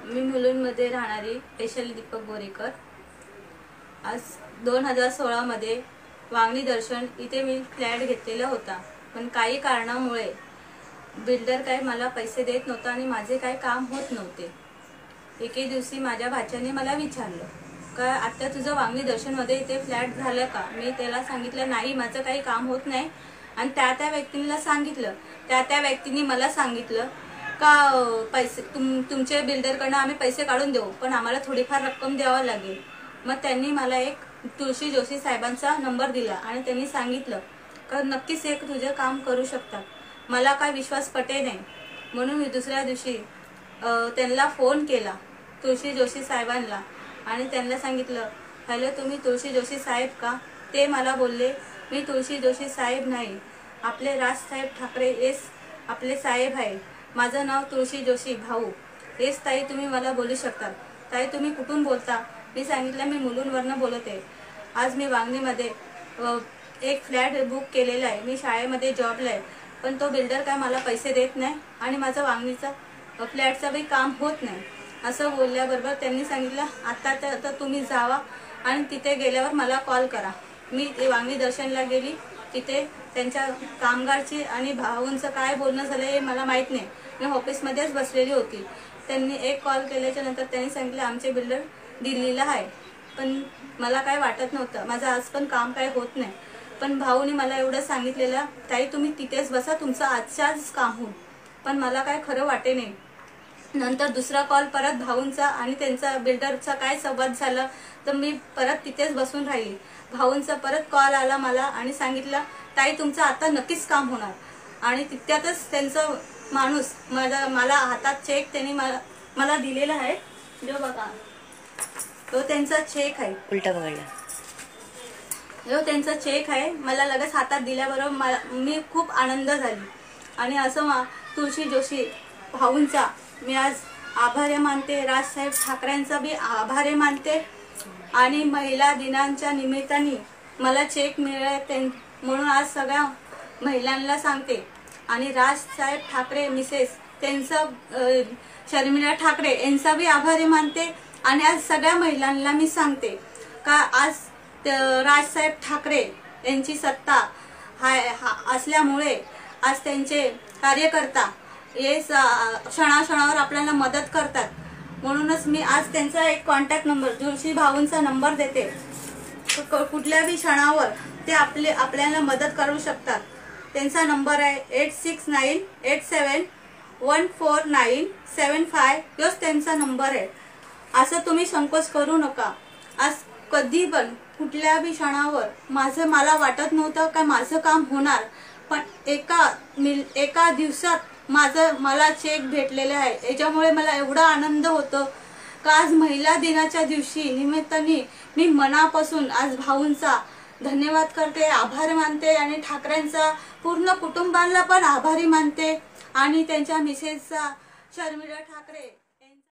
मी मुलुंडमध्ये राहणारी वैशाली दीपक बोरेकर। आज 2016 मध्ये वांगणी दर्शन इथे मी फ्लॅट घेतलेला होता, पण काही कारणामुळे बिल्डर काही मला पैसे देत नव्हता आणि माझे काही काम होत नव्हते। एके दिवशी माझ्या भाच्याने मला विचारलं का आता तुझं वांगणी दर्शन मध्ये इथे फ्लॅट झालं का? मी त्याला सांगितलं नाही, माझं काही काम होत नाही। आणि त्या व्यक्तीला सांगितलं, त्या व्यक्तीने मला सांगितलं का पैसे तुमचे बिल्डरकडनं आम्ही पैसे काढून देऊ, पण आम्हाला थोडीफार रक्कम द्यावी लागेल। मग त्यांनी मला एक तुळशी जोशी साहेबांचा नंबर दिला आणि त्यांनी सांगितलं का नक्कीच एक तुझे काम करू शकतात। मला काय विश्वास पटे नाही, म्हणून मी दुसऱ्या दिवशी त्यांना फोन केला तुळशी जोशी साहेबांना आणि त्यांना सांगितलं, हॅलो तुम्ही तुळशी जोशी साहेब का? ते मला बोलले, मी तुळशी जोशी साहेब नाही, आपले राजसाहेब ठाकरे हेच आपले साहेब आहे। माझं नाव तुळशी जोशी भाऊ, हेच ताई तुम्ही मला बोलू शकता। ताई तुम्ही कुठून बोलता? मी सांगितलं मी मुलुंडवरून बोलत आहे। आज मी वांगणीमध्ये एक फ्लॅट बुक केलेला आहे, मी शाळेमध्ये जॉबला आहे, पण तो बिल्डर काय मला पैसे देत नाही आणि माझं वांगणीचा फ्लॅटचं बी काम होत नाही। असं बोलल्याबरोबर त्यांनी सांगितलं आता तर तुम्ही जावा आणि तिथे गेल्यावर मला कॉल करा। मी वांगणी दर्शनला गेली, तिथे त्यांच्या कामगारची आणि भाऊंचं काय बोलणं झालं हे मला माहित नाही, मी ऑफिसमध्येच बसलेली होती। त्यांनी एक कॉल केल्याच्या नंतर त्यांनी सांगितलं आमचे बिल्डर दिल्लीला आहे, पण मला काय वाटत नव्हतं, माझं आज पण काम काय होत नाही। पण भाऊने मला एवढं सांगितलेलं ताई तुम्ही तिथेच बसा, तुमचं आजच्याच काम होईल, पण मला काय खरं वाटे नाही। नंतर दुसरा कॉल परत भाऊंचा आणि त्यांचा बिल्डरचा काय संवाद झाला तर मी परत तिथेच बसून राहिली। भाऊंचा परत कॉल आला मला आणि सांगितलं ताई तुमचं आता नक्कीच काम होणार। आणि तितक्यातच त्यांचा माणूस मला हातात चेक त्यांनी मला दिलेला आहे, जो बघा तो त्यांचा चेक आहे, उलटा बघायला जो त्यांचा चेक आहे, मला लगेच हातात दिल्याबरोबर मी खूप आनंद झाली। आणि असं तुळशी जोशी भाऊंचा मी आज आभार मानते, राजसाहेब ठाकरेंचा बी आभार मानते। आणि महिला दिनाच्या निमित्ताने मला चेक मिळाले म्हणून आज सगळ्या महिलांना सांगते। आणि राजसाहेब ठाकरे मिसेस त्यांचा शर्मिला ठाकरे यांचा बी आभार मानते। आणि आज सगळ्या महिलांना मी सांगते का आज राजसाहेब ठाकरे यांची सत्ता असल्यामुळे आज त्यांचे कार्यकर्ता हे क्षणाक्षणावर आपल्याला मदत करतात, म्हणूनच मी आज त्यांचा एक कॉन्टॅक्ट नंबर जोशी भाऊंचा नंबर देते। कुठल्या बी क्षणावर ते आपल्याला मदत करू शकतात। त्यांचा नंबर आहे 8698714975, योच त्यांचा नंबर आहे। असं तुम्ही संकोच करू नका। आज कधी पण कुठल्या बी क्षणावर मला वाटत नव्हतं का माझं काम होणार, पण एका दिवसात मला चेक भेटलेले आहे। याच्यामुळे मला एवढा आनंद होतो का आज महिला दिनाच्या दिवशी निमित्ताने मी मनापासून आज भाऊंचा धन्यवाद करते, आभार मानते आणि ठाकरेंचा पूर्ण कुटुंबाला पण आभारी मानते आणि त्यांच्या मिसेसचा शर्मिला ठाकरे